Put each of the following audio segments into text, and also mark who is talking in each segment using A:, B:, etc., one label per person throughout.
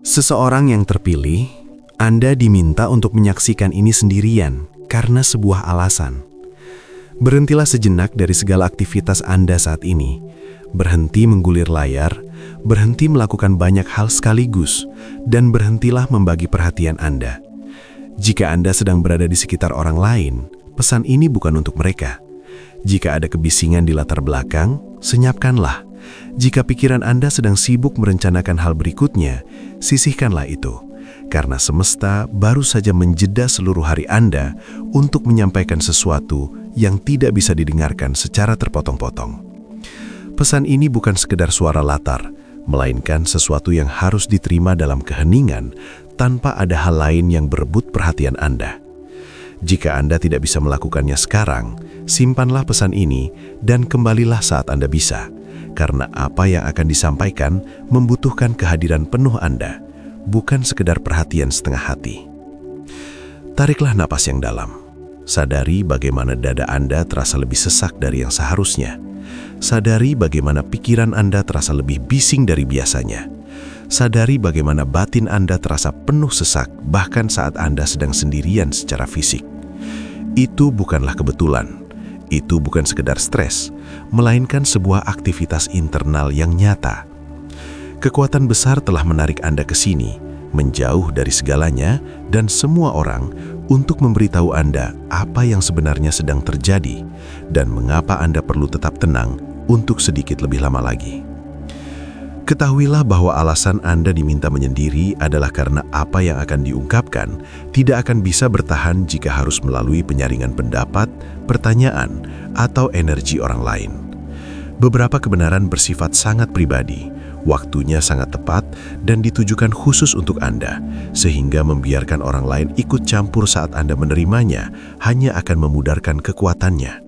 A: Seseorang yang terpilih, Anda diminta untuk menyaksikan ini sendirian karena sebuah alasan. Berhentilah sejenak dari segala aktivitas Anda saat ini. Berhenti menggulir layar, berhenti melakukan banyak hal sekaligus, dan berhentilah membagi perhatian Anda. Jika Anda sedang berada di sekitar orang lain, pesan ini bukan untuk mereka. Jika ada kebisingan di latar belakang, senyapkanlah. Jika pikiran Anda sedang sibuk merencanakan hal berikutnya, sisihkanlah itu. Karena semesta baru saja menjeda seluruh hari Anda untuk menyampaikan sesuatu yang tidak bisa didengarkan secara terpotong-potong. Pesan ini bukan sekedar suara latar, melainkan sesuatu yang harus diterima dalam keheningan tanpa ada hal lain yang berebut perhatian Anda. Jika Anda tidak bisa melakukannya sekarang, simpanlah pesan ini dan kembalilah saat Anda bisa. Karena apa yang akan disampaikan membutuhkan kehadiran penuh Anda, bukan sekedar perhatian setengah hati. Tariklah napas yang dalam. Sadari bagaimana dada Anda terasa lebih sesak dari yang seharusnya. Sadari bagaimana pikiran Anda terasa lebih bising dari biasanya. Sadari bagaimana batin Anda terasa penuh sesak bahkan saat Anda sedang sendirian secara fisik. Itu bukanlah kebetulan. Itu bukan sekedar stres, melainkan sebuah aktivitas internal yang nyata. Kekuatan besar telah menarik Anda ke sini, menjauh dari segalanya dan semua orang untuk memberitahu Anda apa yang sebenarnya sedang terjadi dan mengapa Anda perlu tetap tenang untuk sedikit lebih lama lagi. Ketahuilah bahwa alasan Anda diminta menyendiri adalah karena apa yang akan diungkapkan tidak akan bisa bertahan jika harus melalui penyaringan pendapat, pertanyaan, atau energi orang lain. Beberapa kebenaran bersifat sangat pribadi, waktunya sangat tepat, dan ditujukan khusus untuk Anda, sehingga membiarkan orang lain ikut campur saat Anda menerimanya hanya akan memudarkan kekuatannya.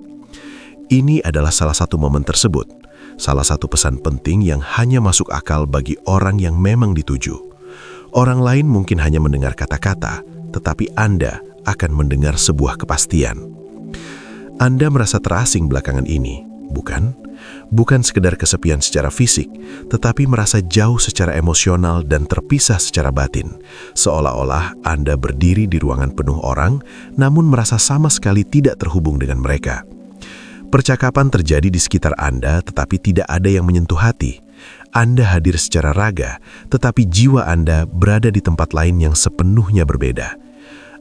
A: Ini adalah salah satu momen tersebut. Salah satu pesan penting yang hanya masuk akal bagi orang yang memang dituju. Orang lain mungkin hanya mendengar kata-kata, tetapi Anda akan mendengar sebuah kepastian. Anda merasa terasing belakangan ini, bukan? Bukan sekedar kesepian secara fisik, tetapi merasa jauh secara emosional dan terpisah secara batin. Seolah-olah Anda berdiri di ruangan penuh orang, namun merasa sama sekali tidak terhubung dengan mereka. Percakapan terjadi di sekitar Anda, tetapi tidak ada yang menyentuh hati. Anda hadir secara raga, tetapi jiwa Anda berada di tempat lain yang sepenuhnya berbeda.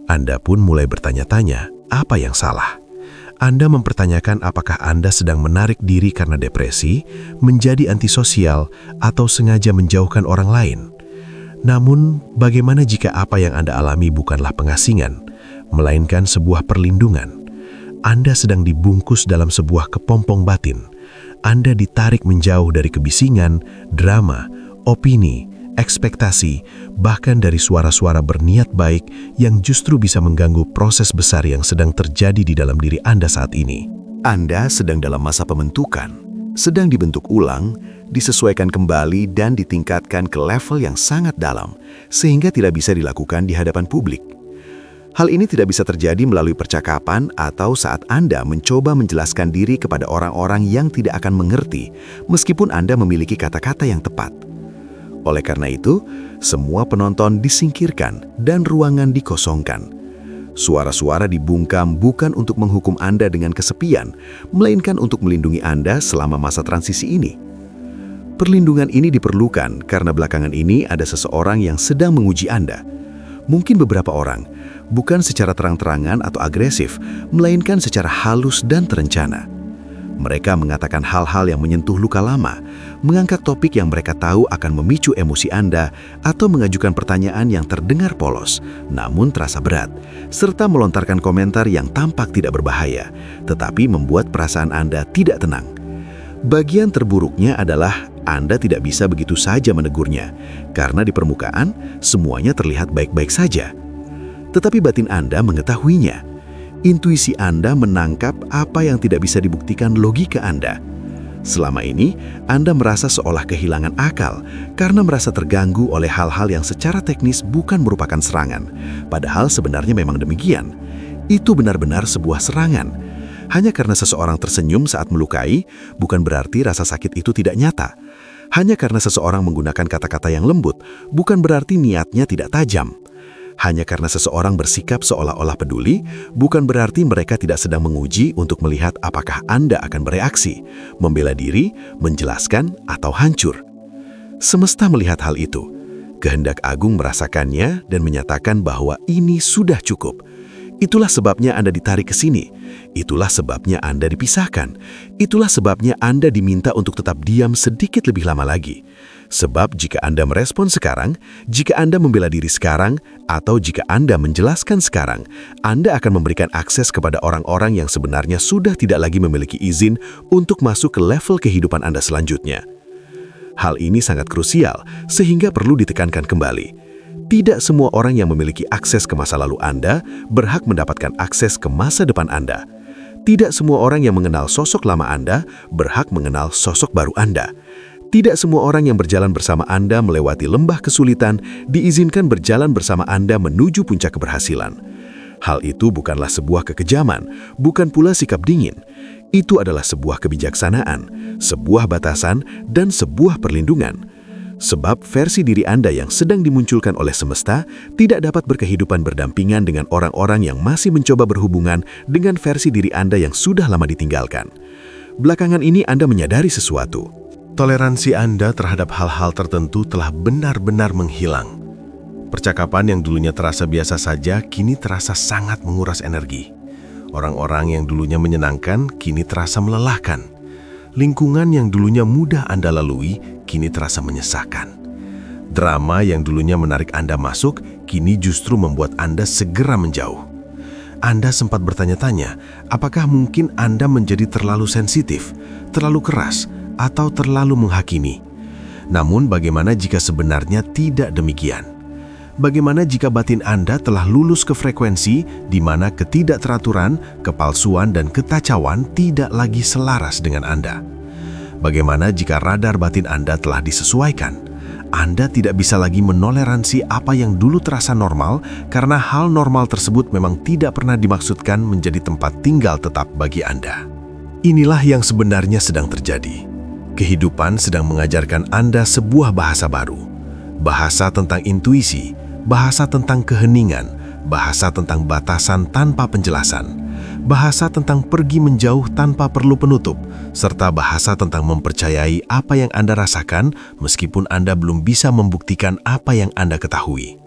A: Anda pun mulai bertanya-tanya, apa yang salah? Anda mempertanyakan apakah Anda sedang menarik diri karena depresi, menjadi antisosial, atau sengaja menjauhkan orang lain. Namun, bagaimana jika apa yang Anda alami bukanlah pengasingan, melainkan sebuah perlindungan? Anda sedang dibungkus dalam sebuah kepompong batin. Anda ditarik menjauh dari kebisingan, drama, opini, ekspektasi, bahkan dari suara-suara berniat baik yang justru bisa mengganggu proses besar yang sedang terjadi di dalam diri Anda saat ini. Anda sedang dalam masa pembentukan, sedang dibentuk ulang, disesuaikan kembali dan ditingkatkan ke level yang sangat dalam, sehingga tidak bisa dilakukan di hadapan publik. Hal ini tidak bisa terjadi melalui percakapan atau saat Anda mencoba menjelaskan diri kepada orang-orang yang tidak akan mengerti, meskipun Anda memiliki kata-kata yang tepat. Oleh karena itu, semua penonton disingkirkan dan ruangan dikosongkan. Suara-suara dibungkam bukan untuk menghukum Anda dengan kesepian, melainkan untuk melindungi Anda selama masa transisi ini. Perlindungan ini diperlukan karena belakangan ini ada seseorang yang sedang menguji Anda. Mungkin beberapa orang, bukan secara terang-terangan atau agresif, melainkan secara halus dan terencana. Mereka mengatakan hal-hal yang menyentuh luka lama, mengangkat topik yang mereka tahu akan memicu emosi Anda, atau mengajukan pertanyaan yang terdengar polos, namun terasa berat, serta melontarkan komentar yang tampak tidak berbahaya, tetapi membuat perasaan Anda tidak tenang. Bagian terburuknya adalah Anda tidak bisa begitu saja menegurnya, karena di permukaan semuanya terlihat baik-baik saja. Tetapi batin Anda mengetahuinya. Intuisi Anda menangkap apa yang tidak bisa dibuktikan logika Anda. Selama ini, Anda merasa seolah kehilangan akal karena merasa terganggu oleh hal-hal yang secara teknis bukan merupakan serangan. Padahal sebenarnya memang demikian. Itu benar-benar sebuah serangan. Hanya karena seseorang tersenyum saat melukai, bukan berarti rasa sakit itu tidak nyata. Hanya karena seseorang menggunakan kata-kata yang lembut, bukan berarti niatnya tidak tajam. Hanya karena seseorang bersikap seolah-olah peduli, bukan berarti mereka tidak sedang menguji untuk melihat apakah Anda akan bereaksi, membela diri, menjelaskan, atau hancur. Semesta melihat hal itu. Kehendak agung merasakannya dan menyatakan bahwa ini sudah cukup. Itulah sebabnya Anda ditarik ke sini. Itulah sebabnya Anda dipisahkan. Itulah sebabnya Anda diminta untuk tetap diam sedikit lebih lama lagi. Sebab jika Anda merespon sekarang, jika Anda membela diri sekarang, atau jika Anda menjelaskan sekarang, Anda akan memberikan akses kepada orang-orang yang sebenarnya sudah tidak lagi memiliki izin untuk masuk ke level kehidupan Anda selanjutnya. Hal ini sangat krusial, sehingga perlu ditekankan kembali. Tidak semua orang yang memiliki akses ke masa lalu Anda berhak mendapatkan akses ke masa depan Anda. Tidak semua orang yang mengenal sosok lama Anda berhak mengenal sosok baru Anda. Tidak semua orang yang berjalan bersama Anda melewati lembah kesulitan diizinkan berjalan bersama Anda menuju puncak keberhasilan. Hal itu bukanlah sebuah kekejaman, bukan pula sikap dingin. Itu adalah sebuah kebijaksanaan, sebuah batasan, dan sebuah perlindungan. Sebab versi diri Anda yang sedang dimunculkan oleh semesta tidak dapat berkehidupan berdampingan dengan orang-orang yang masih mencoba berhubungan dengan versi diri Anda yang sudah lama ditinggalkan. Belakangan ini Anda menyadari sesuatu. Toleransi Anda terhadap hal-hal tertentu telah benar-benar menghilang. Percakapan yang dulunya terasa biasa saja kini terasa sangat menguras energi. Orang-orang yang dulunya menyenangkan kini terasa melelahkan. Lingkungan yang dulunya mudah Anda lalui kini terasa menyesakan. Drama yang dulunya menarik Anda masuk kini justru membuat Anda segera menjauh. Anda sempat bertanya-tanya, apakah mungkin Anda menjadi terlalu sensitif, terlalu keras, atau terlalu menghakimi? Namun bagaimana jika sebenarnya tidak demikian? Bagaimana jika batin Anda telah lulus ke frekuensi di mana ketidakteraturan, kepalsuan, dan ketacauan tidak lagi selaras dengan Anda? Bagaimana jika radar batin Anda telah disesuaikan? Anda tidak bisa lagi menoleransi apa yang dulu terasa normal karena hal normal tersebut memang tidak pernah dimaksudkan menjadi tempat tinggal tetap bagi Anda. Inilah yang sebenarnya sedang terjadi. Kehidupan sedang mengajarkan Anda sebuah bahasa baru. Bahasa tentang intuisi, bahasa tentang keheningan, bahasa tentang batasan tanpa penjelasan, bahasa tentang pergi menjauh tanpa perlu penutup, serta bahasa tentang mempercayai apa yang Anda rasakan meskipun Anda belum bisa membuktikan apa yang Anda ketahui.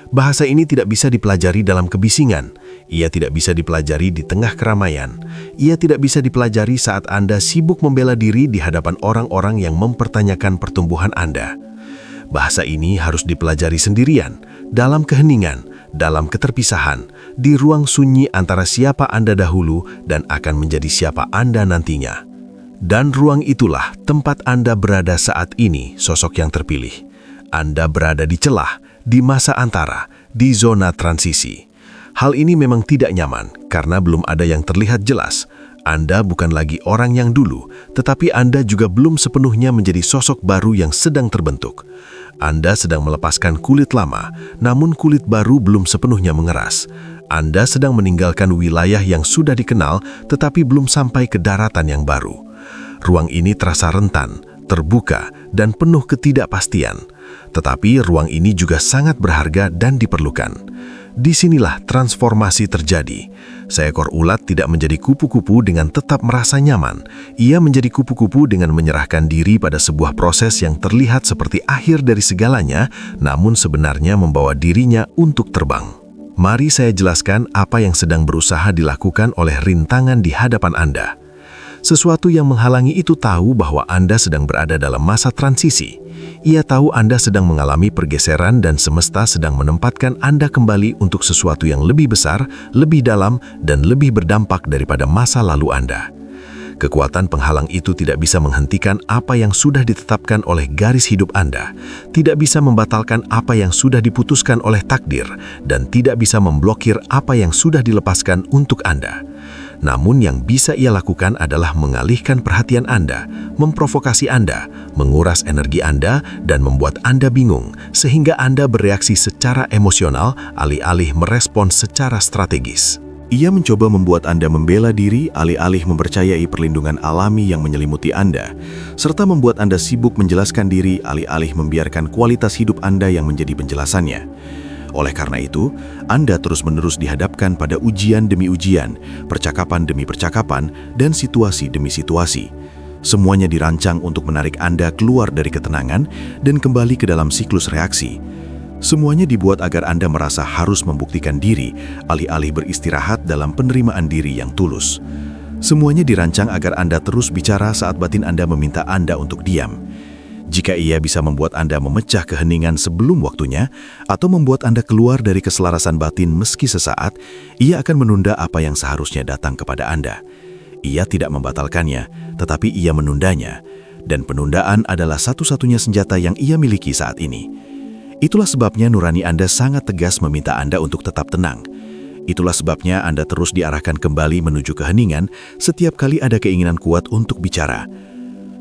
A: Bahasa ini tidak bisa dipelajari dalam kebisingan. Ia tidak bisa dipelajari di tengah keramaian. Ia tidak bisa dipelajari saat Anda sibuk membela diri di hadapan orang-orang yang mempertanyakan pertumbuhan Anda. Bahasa ini harus dipelajari sendirian, dalam keheningan, dalam keterpisahan, di ruang sunyi antara siapa Anda dahulu dan akan menjadi siapa Anda nantinya. Dan ruang itulah tempat Anda berada saat ini, sosok yang terpilih. Anda berada di celah, di masa antara, di zona transisi. Hal ini memang tidak nyaman karena belum ada yang terlihat jelas. Anda bukan lagi orang yang dulu, tetapi Anda juga belum sepenuhnya menjadi sosok baru yang sedang terbentuk. Anda sedang melepaskan kulit lama, namun kulit baru belum sepenuhnya mengeras. Anda sedang meninggalkan wilayah yang sudah dikenal, tetapi belum sampai ke daratan yang baru. Ruang ini terasa rentan, terbuka, dan penuh ketidakpastian. Tetapi ruang ini juga sangat berharga dan diperlukan. Disinilah transformasi terjadi. Seekor ulat tidak menjadi kupu-kupu dengan tetap merasa nyaman. Ia menjadi kupu-kupu dengan menyerahkan diri pada sebuah proses yang terlihat seperti akhir dari segalanya, namun sebenarnya membawa dirinya untuk terbang. Mari saya jelaskan apa yang sedang berusaha dilakukan oleh rintangan di hadapan Anda. Sesuatu yang menghalangi itu tahu bahwa Anda sedang berada dalam masa transisi. Ia tahu Anda sedang mengalami pergeseran dan semesta sedang menempatkan Anda kembali untuk sesuatu yang lebih besar, lebih dalam, dan lebih berdampak daripada masa lalu Anda. Kekuatan penghalang itu tidak bisa menghentikan apa yang sudah ditetapkan oleh garis hidup Anda, tidak bisa membatalkan apa yang sudah diputuskan oleh takdir, dan tidak bisa memblokir apa yang sudah dilepaskan untuk Anda. Namun yang bisa ia lakukan adalah mengalihkan perhatian Anda, memprovokasi Anda, menguras energi Anda, dan membuat Anda bingung, sehingga Anda bereaksi secara emosional alih-alih merespons secara strategis.
B: Ia mencoba membuat Anda membela diri alih-alih mempercayai perlindungan alami yang menyelimuti Anda, serta membuat Anda sibuk menjelaskan diri alih-alih membiarkan kualitas hidup Anda yang menjadi penjelasannya. Oleh karena itu, Anda terus-menerus dihadapkan pada ujian demi ujian, percakapan demi percakapan, dan situasi demi situasi. Semuanya dirancang untuk menarik Anda keluar dari ketenangan dan kembali ke dalam siklus reaksi. Semuanya dibuat agar Anda merasa harus membuktikan diri, alih-alih beristirahat dalam penerimaan diri yang tulus. Semuanya dirancang agar Anda terus bicara saat batin Anda meminta Anda untuk diam. Jika ia bisa membuat Anda memecah keheningan sebelum waktunya, atau membuat Anda keluar dari keselarasan batin meski sesaat, ia akan menunda apa yang seharusnya datang kepada Anda. Ia tidak membatalkannya, tetapi ia menundanya. Dan penundaan adalah satu-satunya senjata yang ia miliki saat ini. Itulah sebabnya nurani Anda sangat tegas meminta Anda untuk tetap tenang. Itulah sebabnya Anda terus diarahkan kembali menuju keheningan setiap kali ada keinginan kuat untuk bicara.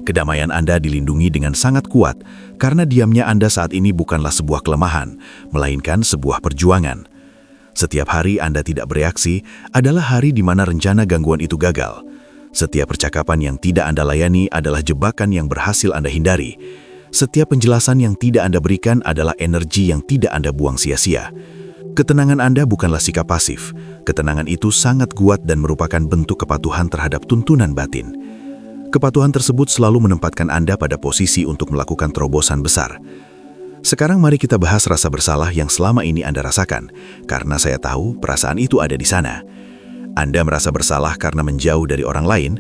B: Kedamaian Anda dilindungi dengan sangat kuat karena diamnya Anda saat ini bukanlah sebuah kelemahan, melainkan sebuah perjuangan. Setiap hari Anda tidak bereaksi adalah hari di mana rencana gangguan itu gagal. Setiap percakapan yang tidak Anda layani adalah jebakan yang berhasil Anda hindari. Setiap penjelasan yang tidak Anda berikan adalah energi yang tidak Anda buang sia-sia. Ketenangan Anda bukanlah sikap pasif. Ketenangan itu sangat kuat dan merupakan bentuk kepatuhan terhadap tuntunan batin. Kepatuhan tersebut selalu menempatkan Anda pada posisi untuk melakukan terobosan besar. Sekarang mari kita bahas rasa bersalah yang selama ini Anda rasakan, karena saya tahu perasaan itu ada di sana. Anda merasa bersalah karena menjauh dari orang lain,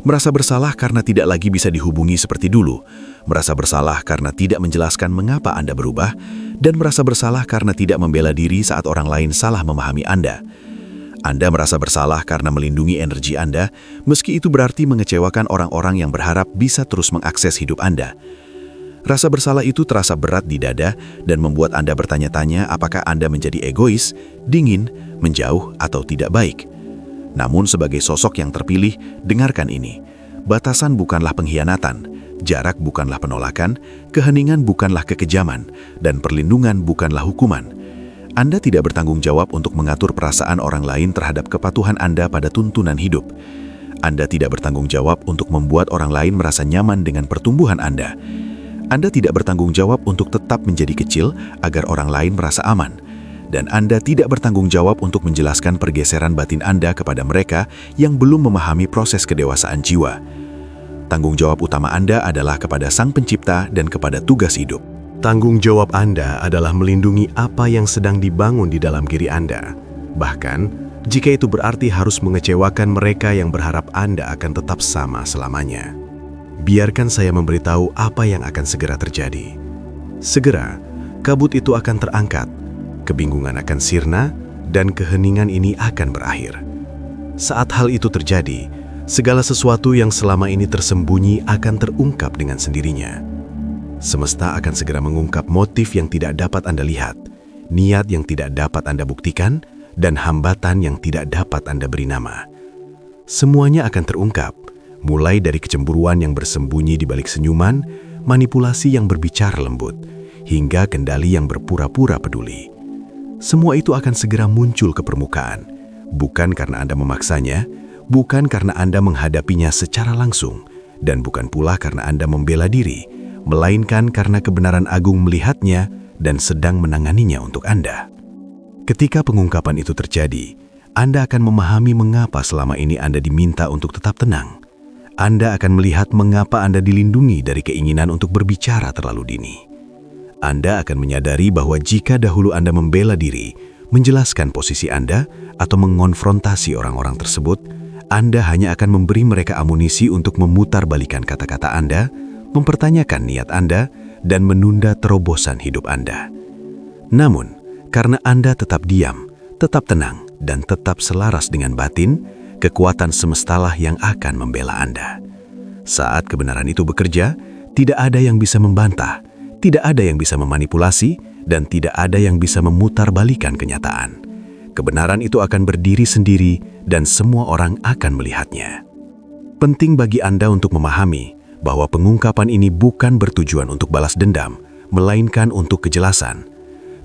B: merasa bersalah karena tidak lagi bisa dihubungi seperti dulu, merasa bersalah karena tidak menjelaskan mengapa Anda berubah, dan merasa bersalah karena tidak membela diri saat orang lain salah memahami Anda. Anda merasa bersalah karena melindungi energi Anda, meski itu berarti mengecewakan orang-orang yang berharap bisa terus mengakses hidup Anda. Rasa bersalah itu terasa berat di dada dan membuat Anda bertanya-tanya apakah Anda menjadi egois, dingin, menjauh, atau tidak baik. Namun sebagai sosok yang terpilih, dengarkan ini. Batasan bukanlah pengkhianatan, jarak bukanlah penolakan, keheningan bukanlah kekejaman, dan perlindungan bukanlah hukuman. Anda tidak bertanggung jawab untuk mengatur perasaan orang lain terhadap kepatuhan Anda pada tuntunan hidup. Anda tidak bertanggung jawab untuk membuat orang lain merasa nyaman dengan pertumbuhan Anda. Anda tidak bertanggung jawab untuk tetap menjadi kecil agar orang lain merasa aman. Dan Anda tidak bertanggung jawab untuk menjelaskan pergeseran batin Anda kepada mereka yang belum memahami proses kedewasaan jiwa. Tanggung jawab utama Anda adalah kepada Sang Pencipta dan kepada tugas hidup.
A: Tanggung jawab Anda adalah melindungi apa yang sedang dibangun di dalam diri Anda. Bahkan, jika itu berarti harus mengecewakan mereka yang berharap Anda akan tetap sama selamanya. Biarkan saya memberitahu apa yang akan segera terjadi. Segera, kabut itu akan terangkat, kebingungan akan sirna, dan keheningan ini akan berakhir. Saat hal itu terjadi, segala sesuatu yang selama ini tersembunyi akan terungkap dengan sendirinya. Semesta akan segera mengungkap motif yang tidak dapat Anda lihat, niat yang tidak dapat Anda buktikan, dan hambatan yang tidak dapat Anda beri nama. Semuanya akan terungkap, mulai dari kecemburuan yang bersembunyi di balik senyuman, manipulasi yang berbicara lembut, hingga kendali yang berpura-pura peduli. Semua itu akan segera muncul ke permukaan, bukan karena Anda memaksanya, bukan karena Anda menghadapinya secara langsung, dan bukan pula karena Anda membela diri, melainkan karena kebenaran agung melihatnya dan sedang menanganinya untuk Anda. Ketika pengungkapan itu terjadi, Anda akan memahami mengapa selama ini Anda diminta untuk tetap tenang. Anda akan melihat mengapa Anda dilindungi dari keinginan untuk berbicara terlalu dini. Anda akan menyadari bahwa jika dahulu Anda membela diri, menjelaskan posisi Anda, atau mengonfrontasi orang-orang tersebut, Anda hanya akan memberi mereka amunisi untuk memutarbalikkan kata-kata Anda, mempertanyakan niat Anda, dan menunda terobosan hidup Anda. Namun, karena Anda tetap diam, tetap tenang, dan tetap selaras dengan batin, kekuatan semestalah yang akan membela Anda. Saat kebenaran itu bekerja, tidak ada yang bisa membantah, tidak ada yang bisa memanipulasi, dan tidak ada yang bisa memutarbalikkan kenyataan. Kebenaran itu akan berdiri sendiri dan semua orang akan melihatnya. Penting bagi Anda untuk memahami bahwa pengungkapan ini bukan bertujuan untuk balas dendam, melainkan untuk kejelasan.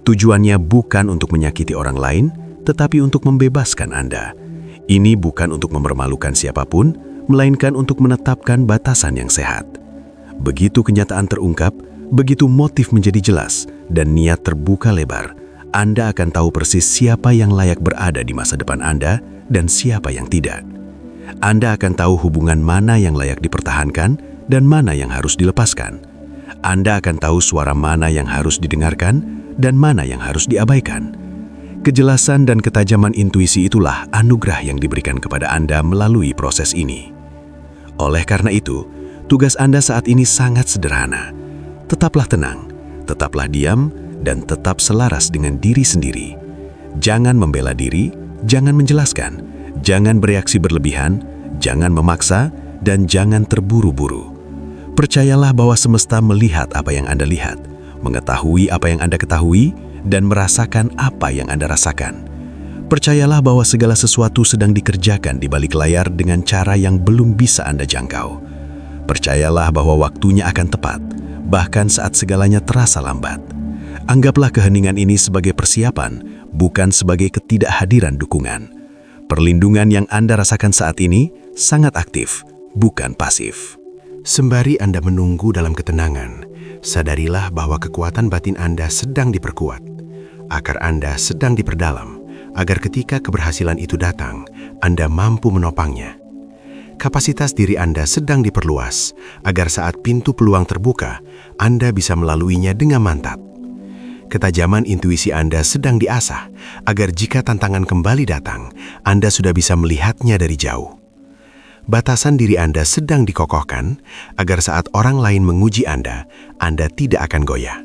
A: Tujuannya bukan untuk menyakiti orang lain, tetapi untuk membebaskan Anda. Ini bukan untuk mempermalukan siapapun, melainkan untuk menetapkan batasan yang sehat. Begitu kenyataan terungkap, begitu motif menjadi jelas, dan niat terbuka lebar, Anda akan tahu persis siapa yang layak berada di masa depan Anda dan siapa yang tidak. Anda akan tahu hubungan mana yang layak dipertahankan dan mana yang harus dilepaskan. Anda akan tahu suara mana yang harus didengarkan dan mana yang harus diabaikan. Kejelasan dan ketajaman intuisi itulah anugerah yang diberikan kepada Anda melalui proses ini. Oleh karena itu, tugas Anda saat ini sangat sederhana. Tetaplah tenang, tetaplah diam, dan tetap selaras dengan diri sendiri. Jangan membela diri, jangan menjelaskan, jangan bereaksi berlebihan, jangan memaksa, dan jangan terburu-buru. Percayalah bahwa semesta melihat apa yang Anda lihat, mengetahui apa yang Anda ketahui, dan merasakan apa yang Anda rasakan. Percayalah bahwa segala sesuatu sedang dikerjakan di balik layar dengan cara yang belum bisa Anda jangkau. Percayalah bahwa waktunya akan tepat, bahkan saat segalanya terasa lambat. Anggaplah keheningan ini sebagai persiapan, bukan sebagai ketidakhadiran dukungan. Perlindungan yang Anda rasakan saat ini sangat aktif, bukan pasif.
C: Sembari Anda menunggu dalam ketenangan, sadarilah bahwa kekuatan batin Anda sedang diperkuat. Akar Anda sedang diperdalam, agar ketika keberhasilan itu datang, Anda mampu menopangnya. Kapasitas diri Anda sedang diperluas, agar saat pintu peluang terbuka, Anda bisa melaluinya dengan mantap. Ketajaman intuisi Anda sedang diasah, agar jika tantangan kembali datang, Anda sudah bisa melihatnya dari jauh. Batasan diri Anda sedang dikokohkan, agar saat orang lain menguji Anda tidak akan goyah.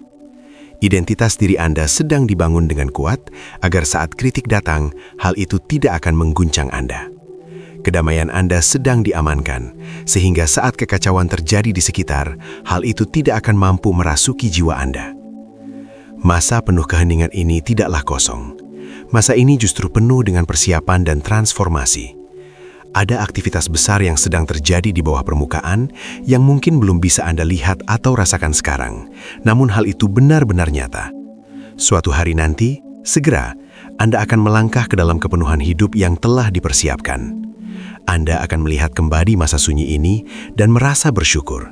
C: Identitas diri Anda sedang dibangun dengan kuat, agar saat kritik datang, hal itu tidak akan mengguncang Anda. Kedamaian Anda sedang diamankan, sehingga saat kekacauan terjadi di sekitar, hal itu tidak akan mampu merasuki jiwa Anda. Masa penuh keheningan ini tidaklah kosong. Masa ini justru penuh dengan persiapan dan transformasi. Ada aktivitas besar yang sedang terjadi di bawah permukaan yang mungkin belum bisa Anda lihat atau rasakan sekarang, namun hal itu benar-benar nyata. Suatu hari nanti, segera, Anda akan melangkah ke dalam kepenuhan hidup yang telah dipersiapkan. Anda akan melihat kembali masa sunyi ini dan merasa bersyukur.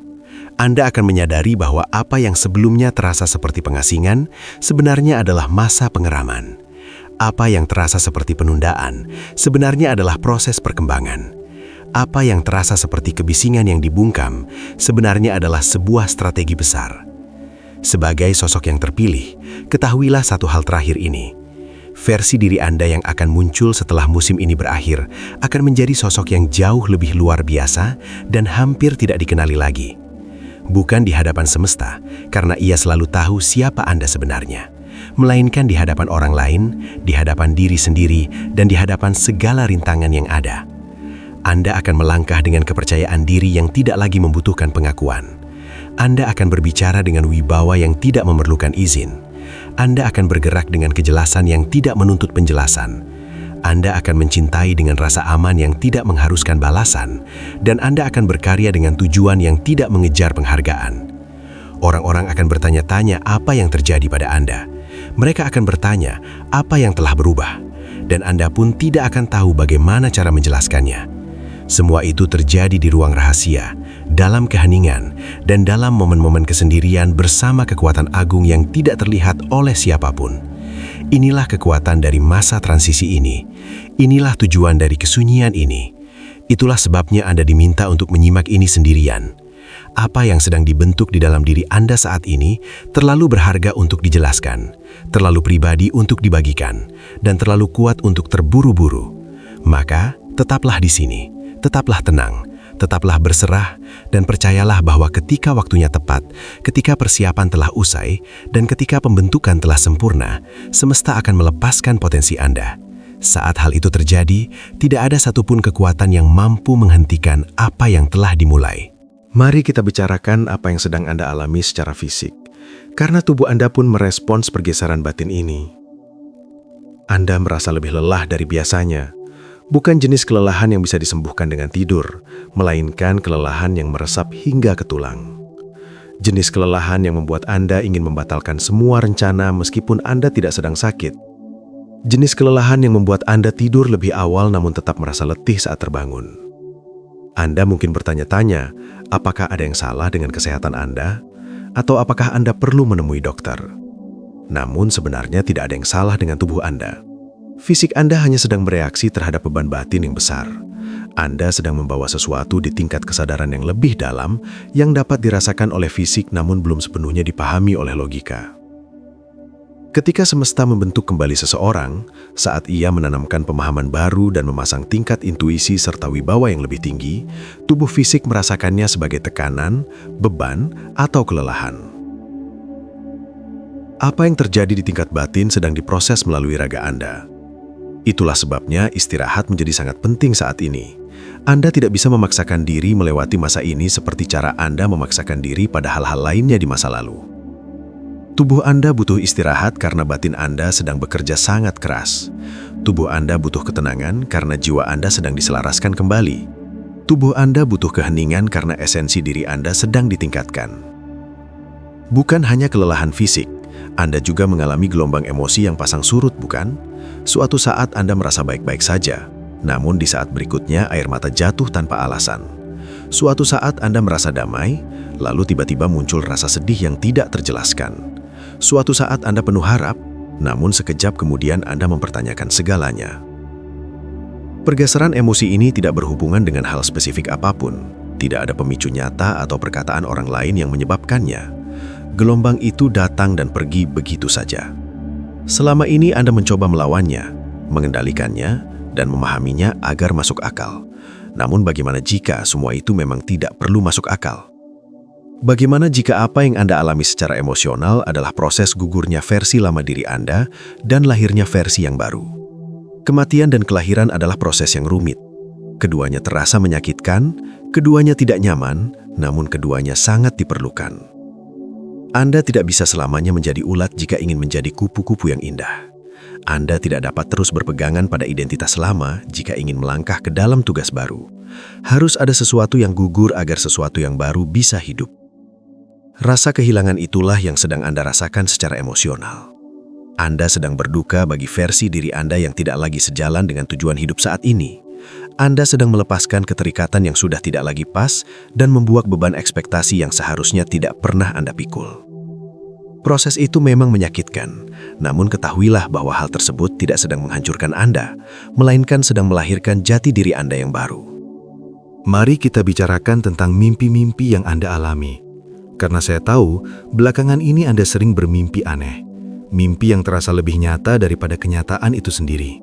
C: Anda akan menyadari bahwa apa yang sebelumnya terasa seperti pengasingan sebenarnya adalah masa pengeraman. Apa yang terasa seperti penundaan sebenarnya adalah proses perkembangan. Apa yang terasa seperti kebisingan yang dibungkam sebenarnya adalah sebuah strategi besar. Sebagai sosok yang terpilih, ketahuilah satu hal terakhir ini. Versi diri Anda yang akan muncul setelah musim ini berakhir akan menjadi sosok yang jauh lebih luar biasa dan hampir tidak dikenali lagi. Bukan di hadapan semesta, karena ia selalu tahu siapa Anda sebenarnya, melainkan di hadapan orang lain, di hadapan diri sendiri, dan di hadapan segala rintangan yang ada. Anda akan melangkah dengan kepercayaan diri yang tidak lagi membutuhkan pengakuan. Anda akan berbicara dengan wibawa yang tidak memerlukan izin. Anda akan bergerak dengan kejelasan yang tidak menuntut penjelasan. Anda akan mencintai dengan rasa aman yang tidak mengharuskan balasan, dan Anda akan berkarya dengan tujuan yang tidak mengejar penghargaan. Orang-orang akan bertanya-tanya apa yang terjadi pada Anda. Mereka akan bertanya apa yang telah berubah, dan Anda pun tidak akan tahu bagaimana cara menjelaskannya. Semua itu terjadi di ruang rahasia, dalam keheningan, dan dalam momen-momen kesendirian bersama kekuatan agung yang tidak terlihat oleh siapapun. Inilah kekuatan dari masa transisi ini. Inilah tujuan dari kesunyian ini. Itulah sebabnya Anda diminta untuk menyimak ini sendirian. Apa yang sedang dibentuk di dalam diri Anda saat ini terlalu berharga untuk dijelaskan, terlalu pribadi untuk dibagikan, dan terlalu kuat untuk terburu-buru. Maka, tetaplah di sini, tetaplah tenang, tetaplah berserah, dan percayalah bahwa ketika waktunya tepat, ketika persiapan telah usai, dan ketika pembentukan telah sempurna, semesta akan melepaskan potensi Anda. Saat hal itu terjadi, tidak ada satupun kekuatan yang mampu menghentikan apa yang telah dimulai. Mari kita bicarakan apa yang sedang Anda alami secara fisik, karena tubuh Anda pun merespons pergeseran batin ini. Anda merasa lebih lelah dari biasanya. Bukan jenis kelelahan yang bisa disembuhkan dengan tidur, melainkan kelelahan yang meresap hingga ke tulang. Jenis kelelahan yang membuat Anda ingin membatalkan semua rencana meskipun Anda tidak sedang sakit. Jenis kelelahan yang membuat Anda tidur lebih awal namun tetap merasa letih saat terbangun. Anda mungkin bertanya-tanya, apakah ada yang salah dengan kesehatan Anda? Atau apakah Anda perlu menemui dokter? Namun sebenarnya tidak ada yang salah dengan tubuh Anda. Fisik Anda hanya sedang bereaksi terhadap beban batin yang besar. Anda sedang membawa sesuatu di tingkat kesadaran yang lebih dalam yang dapat dirasakan oleh fisik namun belum sepenuhnya dipahami oleh logika. Ketika semesta membentuk kembali seseorang, saat ia menanamkan pemahaman baru dan memasang tingkat intuisi serta wibawa yang lebih tinggi, tubuh fisik merasakannya sebagai tekanan, beban, atau kelelahan. Apa yang terjadi di tingkat batin sedang diproses melalui raga Anda. Itulah sebabnya istirahat menjadi sangat penting saat ini. Anda tidak bisa memaksakan diri melewati masa ini seperti cara Anda memaksakan diri pada hal-hal lainnya di masa lalu. Tubuh Anda butuh istirahat karena batin Anda sedang bekerja sangat keras. Tubuh Anda butuh ketenangan karena jiwa Anda sedang diselaraskan kembali. Tubuh Anda butuh keheningan karena esensi diri Anda sedang ditingkatkan. Bukan hanya kelelahan fisik, Anda juga mengalami gelombang emosi yang pasang surut, bukan? Suatu saat Anda merasa baik-baik saja, namun di saat berikutnya air mata jatuh tanpa alasan. Suatu saat Anda merasa damai, lalu tiba-tiba muncul rasa sedih yang tidak terjelaskan. Suatu saat Anda penuh harap, namun sekejap kemudian Anda mempertanyakan segalanya. Pergeseran emosi ini tidak berhubungan dengan hal spesifik apapun. Tidak ada pemicu nyata atau perkataan orang lain yang menyebabkannya. Gelombang itu datang dan pergi begitu saja. Selama ini Anda mencoba melawannya, mengendalikannya, dan memahaminya agar masuk akal. Namun bagaimana jika semua itu memang tidak perlu masuk akal? Bagaimana jika apa yang Anda alami secara emosional adalah proses gugurnya versi lama diri Anda dan lahirnya versi yang baru? Kematian dan kelahiran adalah proses yang rumit. Keduanya terasa menyakitkan, keduanya tidak nyaman, namun keduanya sangat diperlukan. Anda tidak bisa selamanya menjadi ulat jika ingin menjadi kupu-kupu yang indah. Anda tidak dapat terus berpegangan pada identitas lama jika ingin melangkah ke dalam tugas baru. Harus ada sesuatu yang gugur agar sesuatu yang baru bisa hidup. Rasa kehilangan itulah yang sedang Anda rasakan secara emosional. Anda sedang berduka bagi versi diri Anda yang tidak lagi sejalan dengan tujuan hidup saat ini. Anda sedang melepaskan keterikatan yang sudah tidak lagi pas dan membuat beban ekspektasi yang seharusnya tidak pernah Anda pikul. Proses itu memang menyakitkan, namun ketahuilah bahwa hal tersebut tidak sedang menghancurkan Anda, melainkan sedang melahirkan jati diri Anda yang baru.
A: Mari kita bicarakan tentang mimpi-mimpi yang Anda alami. Karena saya tahu, belakangan ini Anda sering bermimpi aneh. Mimpi yang terasa lebih nyata daripada kenyataan itu sendiri.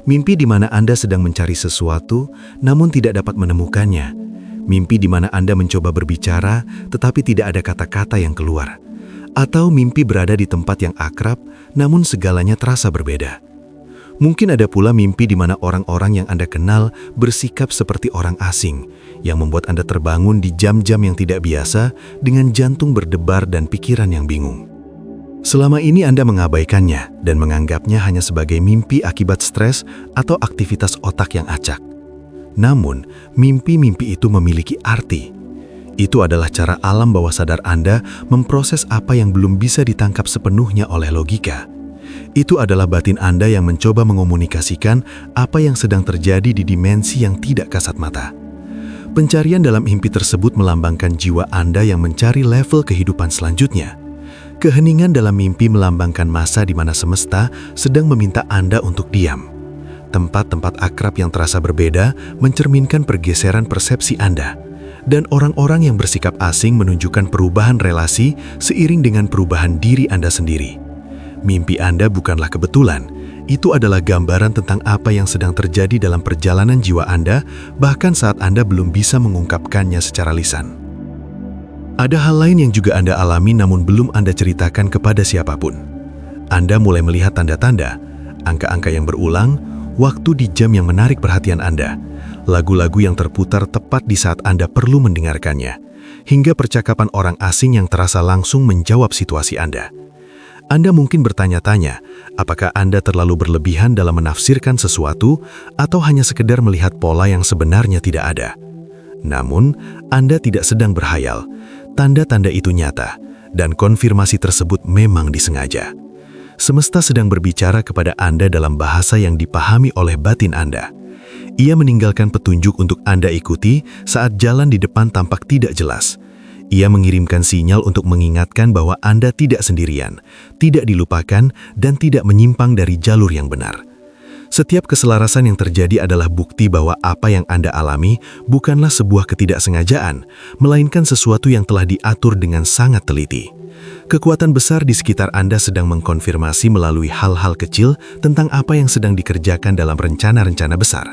A: Mimpi di mana Anda sedang mencari sesuatu, namun tidak dapat menemukannya. Mimpi di mana Anda mencoba berbicara, tetapi tidak ada kata-kata yang keluar. Atau mimpi berada di tempat yang akrab, namun segalanya terasa berbeda. Mungkin ada pula mimpi di mana orang-orang yang Anda kenal bersikap seperti orang asing, yang membuat Anda terbangun di jam-jam yang tidak biasa, dengan jantung berdebar dan pikiran yang bingung. Selama ini Anda mengabaikannya dan menganggapnya hanya sebagai mimpi akibat stres atau aktivitas otak yang acak. Namun, mimpi-mimpi itu memiliki arti. Itu adalah cara alam bawah sadar Anda memproses apa yang belum bisa ditangkap sepenuhnya oleh logika. Itu adalah batin Anda yang mencoba mengomunikasikan apa yang sedang terjadi di dimensi yang tidak kasat mata. Pencarian dalam mimpi tersebut melambangkan jiwa Anda yang mencari level kehidupan selanjutnya. Keheningan dalam mimpi melambangkan masa di mana semesta sedang meminta Anda untuk diam. Tempat-tempat akrab yang terasa berbeda mencerminkan pergeseran persepsi Anda. Dan orang-orang yang bersikap asing menunjukkan perubahan relasi seiring dengan perubahan diri Anda sendiri. Mimpi Anda bukanlah kebetulan, itu adalah gambaran tentang apa yang sedang terjadi dalam perjalanan jiwa Anda, bahkan saat Anda belum bisa mengungkapkannya secara lisan. Ada hal lain yang juga Anda alami namun belum Anda ceritakan kepada siapapun. Anda mulai melihat tanda-tanda, angka-angka yang berulang, waktu di jam yang menarik perhatian Anda, lagu-lagu yang terputar tepat di saat Anda perlu mendengarkannya, hingga percakapan orang asing yang terasa langsung menjawab situasi Anda. Anda mungkin bertanya-tanya, apakah Anda terlalu berlebihan dalam menafsirkan sesuatu atau hanya sekedar melihat pola yang sebenarnya tidak ada. Namun, Anda tidak sedang berhayal. Tanda-tanda itu nyata, dan konfirmasi tersebut memang disengaja. Semesta sedang berbicara kepada Anda dalam bahasa yang dipahami oleh batin Anda. Ia meninggalkan petunjuk untuk Anda ikuti saat jalan di depan tampak tidak jelas. Ia mengirimkan sinyal untuk mengingatkan bahwa Anda tidak sendirian, tidak dilupakan, dan tidak menyimpang dari jalur yang benar. Setiap keselarasan yang terjadi adalah bukti bahwa apa yang Anda alami bukanlah sebuah ketidaksengajaan, melainkan sesuatu yang telah diatur dengan sangat teliti. Kekuatan besar di sekitar Anda sedang mengkonfirmasi melalui hal-hal kecil tentang apa yang sedang dikerjakan dalam rencana-rencana besar.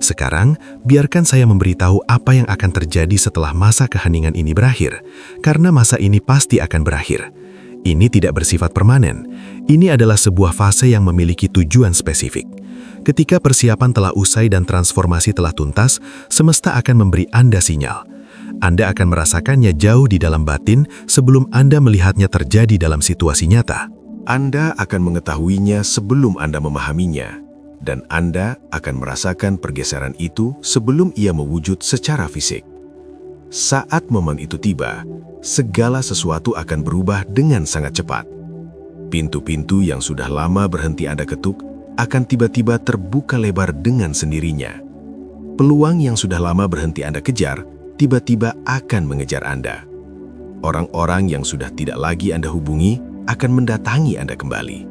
A: Sekarang, biarkan saya memberitahu apa yang akan terjadi setelah masa keheningan ini berakhir, karena masa ini pasti akan berakhir. Ini tidak bersifat permanen. Ini adalah sebuah fase yang memiliki tujuan spesifik. Ketika persiapan telah usai dan transformasi telah tuntas, semesta akan memberi Anda sinyal. Anda akan merasakannya jauh di dalam batin sebelum Anda melihatnya terjadi dalam situasi nyata.
B: Anda akan mengetahuinya sebelum Anda memahaminya, dan Anda akan merasakan pergeseran itu sebelum ia mewujud secara fisik. Saat momen itu tiba, segala sesuatu akan berubah dengan sangat cepat. Pintu-pintu yang sudah lama berhenti Anda ketuk akan tiba-tiba terbuka lebar dengan sendirinya. Peluang yang sudah lama berhenti Anda kejar, tiba-tiba akan mengejar Anda. Orang-orang yang sudah tidak lagi Anda hubungi akan mendatangi Anda kembali.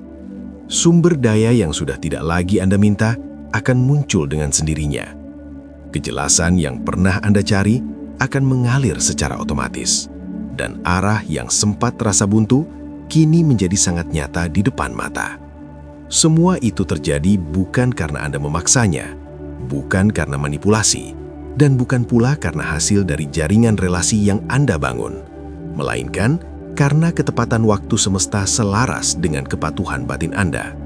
B: Sumber daya yang sudah tidak lagi Anda minta akan muncul dengan sendirinya. Kejelasan yang pernah Anda cari akan mengalir secara otomatis. Dan arah yang sempat terasa buntu, kini menjadi sangat nyata di depan mata. Semua itu terjadi bukan karena Anda memaksanya, bukan karena manipulasi, dan bukan pula karena hasil dari jaringan relasi yang Anda bangun, melainkan karena ketepatan waktu semesta selaras dengan kepatuhan batin Anda.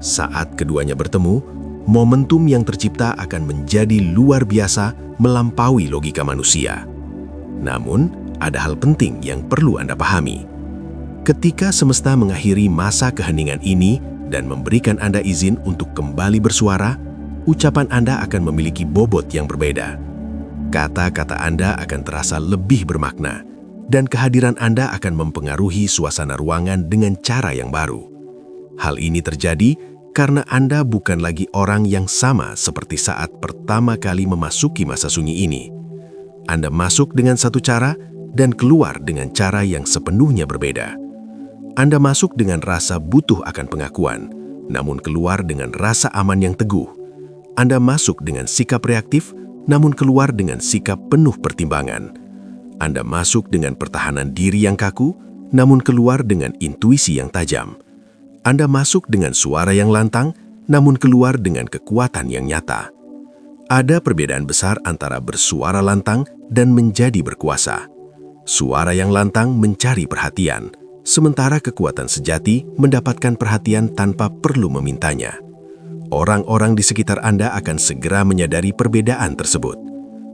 B: Saat keduanya bertemu, momentum yang tercipta akan menjadi luar biasa melampaui logika manusia. Namun, ada hal penting yang perlu Anda pahami. Ketika semesta mengakhiri masa keheningan ini dan memberikan Anda izin untuk kembali bersuara, ucapan Anda akan memiliki bobot yang berbeda. Kata-kata Anda akan terasa lebih bermakna, dan kehadiran Anda akan mempengaruhi suasana ruangan dengan cara yang baru. Hal ini terjadi karena Anda bukan lagi orang yang sama seperti saat pertama kali memasuki masa sunyi ini. Anda masuk dengan satu cara dan keluar dengan cara yang sepenuhnya berbeda. Anda masuk dengan rasa butuh akan pengakuan, namun keluar dengan rasa aman yang teguh. Anda masuk dengan sikap reaktif, namun keluar dengan sikap penuh pertimbangan. Anda masuk dengan pertahanan diri yang kaku, namun keluar dengan intuisi yang tajam. Anda masuk dengan suara yang lantang, namun keluar dengan kekuatan yang nyata. Ada perbedaan besar antara bersuara lantang dan menjadi berkuasa. Suara yang lantang mencari perhatian, sementara kekuatan sejati mendapatkan perhatian tanpa perlu memintanya. Orang-orang di sekitar Anda akan segera menyadari perbedaan tersebut.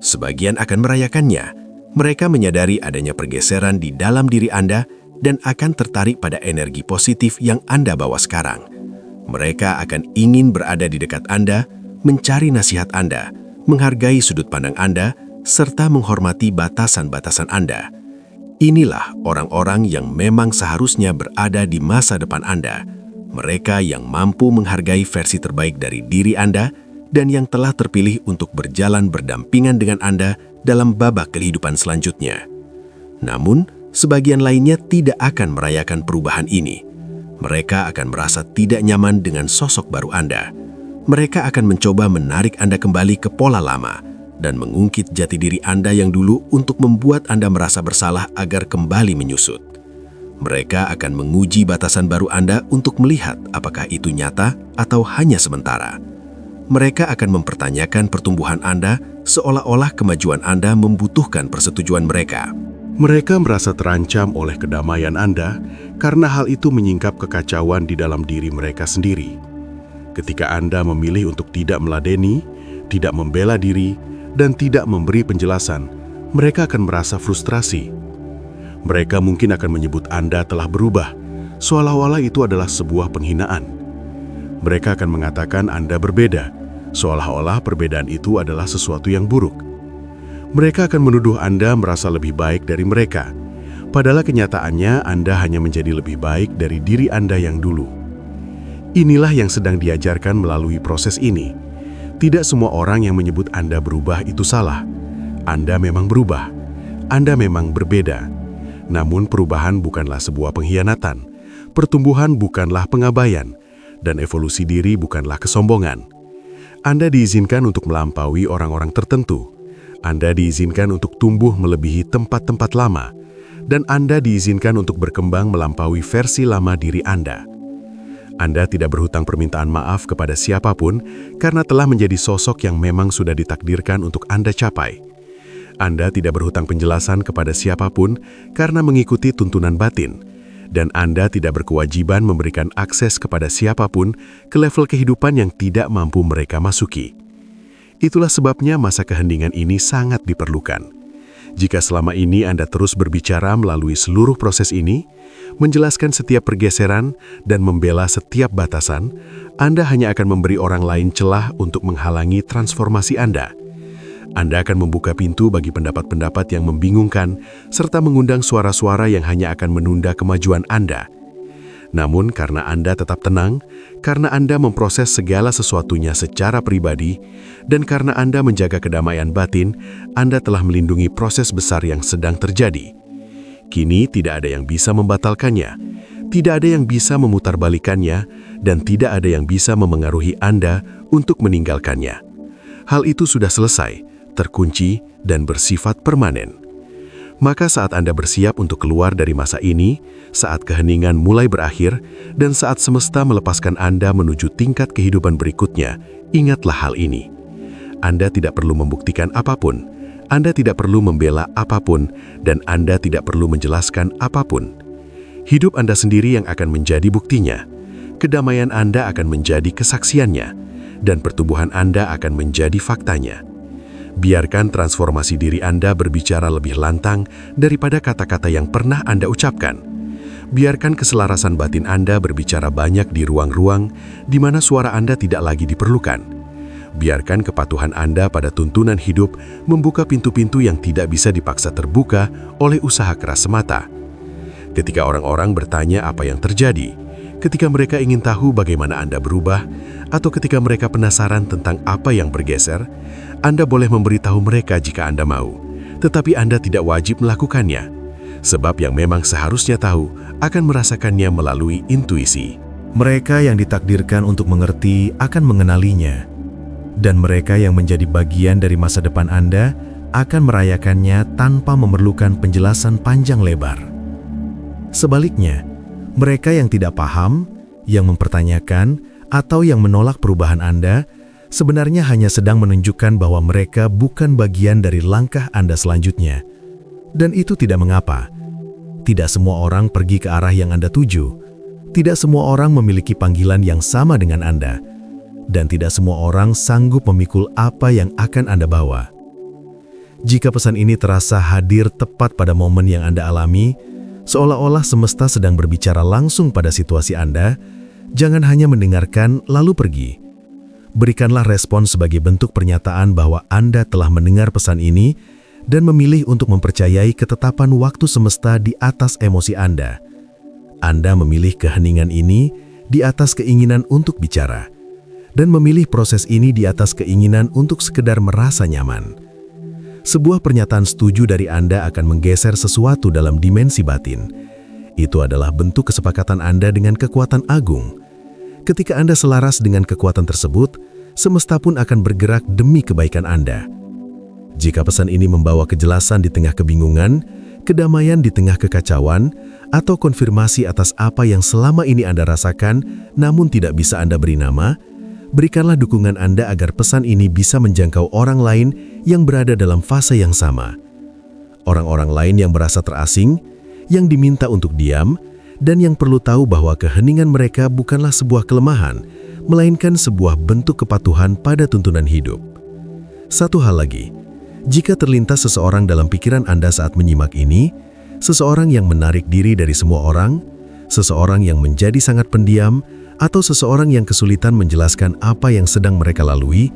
B: Sebagian akan merayakannya. Mereka menyadari adanya pergeseran di dalam diri Anda dan akan tertarik pada energi positif yang Anda bawa sekarang. Mereka akan ingin berada di dekat Anda, mencari nasihat Anda, menghargai sudut pandang Anda, serta menghormati batasan-batasan Anda. Inilah orang-orang yang memang seharusnya berada di masa depan Anda. Mereka yang mampu menghargai versi terbaik dari diri Anda dan yang telah terpilih untuk berjalan berdampingan dengan Anda dalam babak kehidupan selanjutnya. Namun, sebagian lainnya tidak akan merayakan perubahan ini. Mereka akan merasa tidak nyaman dengan sosok baru Anda. Mereka akan mencoba menarik Anda kembali ke pola lama dan mengungkit jati diri Anda yang dulu untuk membuat Anda merasa bersalah agar kembali menyusut. Mereka akan menguji batasan baru Anda untuk melihat apakah itu nyata atau hanya sementara. Mereka akan mempertanyakan pertumbuhan Anda seolah-olah kemajuan Anda membutuhkan persetujuan mereka.
C: Mereka merasa terancam oleh kedamaian Anda karena hal itu menyingkap kekacauan di dalam diri mereka sendiri. Ketika Anda memilih untuk tidak meladeni, tidak membela diri, dan tidak memberi penjelasan, mereka akan merasa frustrasi. Mereka mungkin akan menyebut Anda telah berubah, seolah-olah itu adalah sebuah penghinaan. Mereka akan mengatakan Anda berbeda, seolah-olah perbedaan itu adalah sesuatu yang buruk. Mereka akan menuduh Anda merasa lebih baik dari mereka. Padahal kenyataannya Anda hanya menjadi lebih baik dari diri Anda yang dulu. Inilah yang sedang diajarkan melalui proses ini. Tidak semua orang yang menyebut Anda berubah itu salah. Anda memang berubah. Anda memang berbeda. Namun perubahan bukanlah sebuah pengkhianatan. Pertumbuhan bukanlah pengabaian. Dan evolusi diri bukanlah kesombongan. Anda diizinkan untuk melampaui orang-orang tertentu. Anda diizinkan untuk tumbuh melebihi tempat-tempat lama. Dan Anda diizinkan untuk berkembang melampaui versi lama diri Anda. Anda tidak berhutang permintaan maaf kepada siapapun karena telah menjadi sosok yang memang sudah ditakdirkan untuk Anda capai. Anda tidak berhutang penjelasan kepada siapapun karena mengikuti tuntunan batin. Dan Anda tidak berkewajiban memberikan akses kepada siapapun ke level kehidupan yang tidak mampu mereka masuki. Itulah sebabnya masa keheningan ini sangat diperlukan. Jika selama ini Anda terus berbicara melalui seluruh proses ini, menjelaskan setiap pergeseran dan membela setiap batasan, Anda hanya akan memberi orang lain celah untuk menghalangi transformasi Anda. Anda akan membuka pintu bagi pendapat-pendapat yang membingungkan, serta mengundang suara-suara yang hanya akan menunda kemajuan Anda. Namun karena Anda tetap tenang, karena Anda memproses segala sesuatunya secara pribadi, dan karena Anda menjaga kedamaian batin, Anda telah melindungi proses besar yang sedang terjadi. Kini tidak ada yang bisa membatalkannya, tidak ada yang bisa memutarbalikannya, dan tidak ada yang bisa memengaruhi Anda untuk meninggalkannya. Hal itu sudah selesai, terkunci, dan bersifat permanen. Maka saat Anda bersiap untuk keluar dari masa ini, saat keheningan mulai berakhir, dan saat semesta melepaskan Anda menuju tingkat kehidupan berikutnya, ingatlah hal ini. Anda tidak perlu membuktikan apapun, Anda tidak perlu membela apapun, dan Anda tidak perlu menjelaskan apapun. Hidup Anda sendiri yang akan menjadi buktinya. Kedamaian Anda akan menjadi kesaksiannya, dan pertumbuhan Anda akan menjadi faktanya. Biarkan transformasi diri Anda berbicara lebih lantang daripada kata-kata yang pernah Anda ucapkan. Biarkan keselarasan batin Anda berbicara banyak di ruang-ruang di mana suara Anda tidak lagi diperlukan. Biarkan kepatuhan Anda pada tuntunan hidup membuka pintu-pintu yang tidak bisa dipaksa terbuka oleh usaha keras semata. Ketika orang-orang bertanya apa yang terjadi, ketika mereka ingin tahu bagaimana Anda berubah, atau ketika mereka penasaran tentang apa yang bergeser, Anda boleh memberitahu mereka jika Anda mau, tetapi Anda tidak wajib melakukannya. Sebab yang memang seharusnya tahu akan merasakannya melalui intuisi.
A: Mereka yang ditakdirkan untuk mengerti akan mengenalinya. Dan mereka yang menjadi bagian dari masa depan Anda akan merayakannya tanpa memerlukan penjelasan panjang lebar. Sebaliknya, mereka yang tidak paham, yang mempertanyakan, atau yang menolak perubahan Anda, sebenarnya hanya sedang menunjukkan bahwa mereka bukan bagian dari langkah Anda selanjutnya. Dan itu tidak mengapa. Tidak semua orang pergi ke arah yang Anda tuju. Tidak semua orang memiliki panggilan yang sama dengan Anda. Dan tidak semua orang sanggup memikul apa yang akan Anda bawa. Jika pesan ini terasa hadir tepat pada momen yang Anda alami, seolah-olah semesta sedang berbicara langsung pada situasi Anda, jangan hanya mendengarkan lalu pergi. Berikanlah respon sebagai bentuk pernyataan bahwa Anda telah mendengar pesan ini dan memilih untuk mempercayai ketetapan waktu semesta di atas emosi Anda. Anda memilih keheningan ini di atas keinginan untuk bicara, dan memilih proses ini di atas keinginan untuk sekedar merasa nyaman. Sebuah pernyataan setuju dari Anda akan menggeser sesuatu dalam dimensi batin. Itu adalah bentuk kesepakatan Anda dengan kekuatan agung. Ketika Anda selaras dengan kekuatan tersebut, semesta pun akan bergerak demi kebaikan Anda. Jika pesan ini membawa kejelasan di tengah kebingungan, kedamaian di tengah kekacauan, atau konfirmasi atas apa yang selama ini Anda rasakan namun tidak bisa Anda beri nama, berikanlah dukungan Anda agar pesan ini bisa menjangkau orang lain yang berada dalam fase yang sama. Orang-orang lain yang merasa terasing, yang diminta untuk diam, dan yang perlu tahu bahwa keheningan mereka bukanlah sebuah kelemahan, melainkan sebuah bentuk kepatuhan pada tuntunan hidup. Satu hal lagi, jika terlintas seseorang dalam pikiran Anda saat menyimak ini, seseorang yang menarik diri dari semua orang, seseorang yang menjadi sangat pendiam, atau seseorang yang kesulitan menjelaskan apa yang sedang mereka lalui,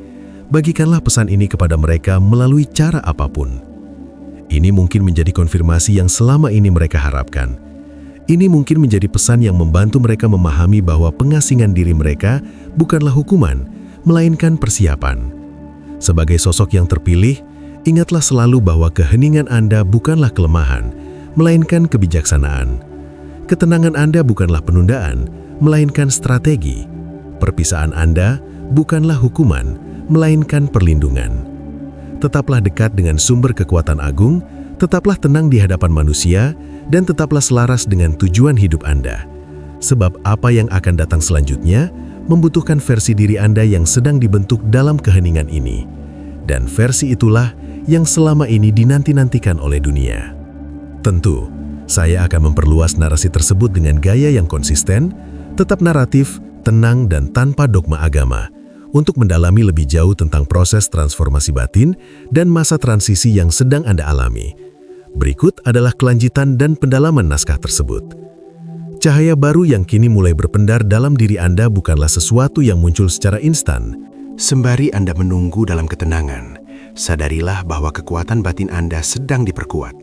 A: bagikanlah pesan ini kepada mereka melalui cara apapun. Ini mungkin menjadi konfirmasi yang selama ini mereka harapkan. Ini mungkin menjadi pesan yang membantu mereka memahami bahwa pengasingan diri mereka bukanlah hukuman, melainkan persiapan. Sebagai sosok yang terpilih, ingatlah selalu bahwa keheningan Anda bukanlah kelemahan, melainkan kebijaksanaan. Ketenangan Anda bukanlah penundaan, melainkan strategi. Perpisahan Anda bukanlah hukuman, melainkan perlindungan. Tetaplah dekat dengan sumber kekuatan agung, tetaplah tenang di hadapan manusia, dan tetaplah selaras dengan tujuan hidup Anda. Sebab apa yang akan datang selanjutnya membutuhkan versi diri Anda yang sedang dibentuk dalam keheningan ini. Dan versi itulah yang selama ini dinanti-nantikan oleh dunia. Tentu, saya akan memperluas narasi tersebut dengan gaya yang konsisten, tetap naratif, tenang, dan tanpa dogma agama, untuk mendalami lebih jauh tentang proses transformasi batin dan masa transisi yang sedang Anda alami. Berikut adalah kelanjutan dan pendalaman naskah tersebut. Cahaya baru yang kini mulai berpendar dalam diri Anda bukanlah sesuatu yang muncul secara instan.
C: Sembari Anda menunggu dalam ketenangan, sadarilah bahwa kekuatan batin Anda sedang diperkuat.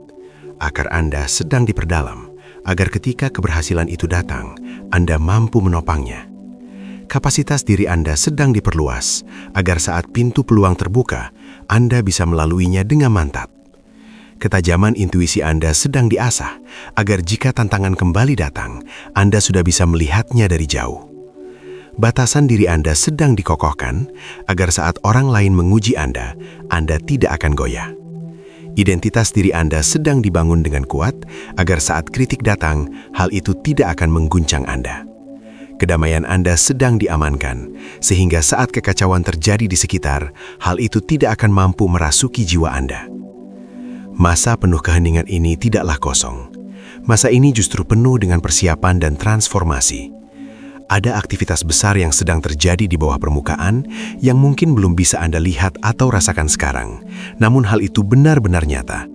C: Akar Anda sedang diperdalam, agar ketika keberhasilan itu datang, Anda mampu menopangnya. Kapasitas diri Anda sedang diperluas, agar saat pintu peluang terbuka, Anda bisa melaluinya dengan mantap. Ketajaman intuisi Anda sedang diasah, agar jika tantangan kembali datang, Anda sudah bisa melihatnya dari jauh. Batasan diri Anda sedang dikokohkan, agar saat orang lain menguji Anda tidak akan goyah. Identitas diri Anda sedang dibangun dengan kuat, agar saat kritik datang, hal itu tidak akan mengguncang Anda. Kedamaian Anda sedang diamankan, sehingga saat kekacauan terjadi di sekitar, hal itu tidak akan mampu merasuki jiwa Anda. Masa penuh keheningan ini tidaklah kosong. Masa ini justru penuh dengan persiapan dan transformasi. Ada aktivitas besar yang sedang terjadi di bawah permukaan yang mungkin belum bisa Anda lihat atau rasakan sekarang, namun hal itu benar-benar nyata.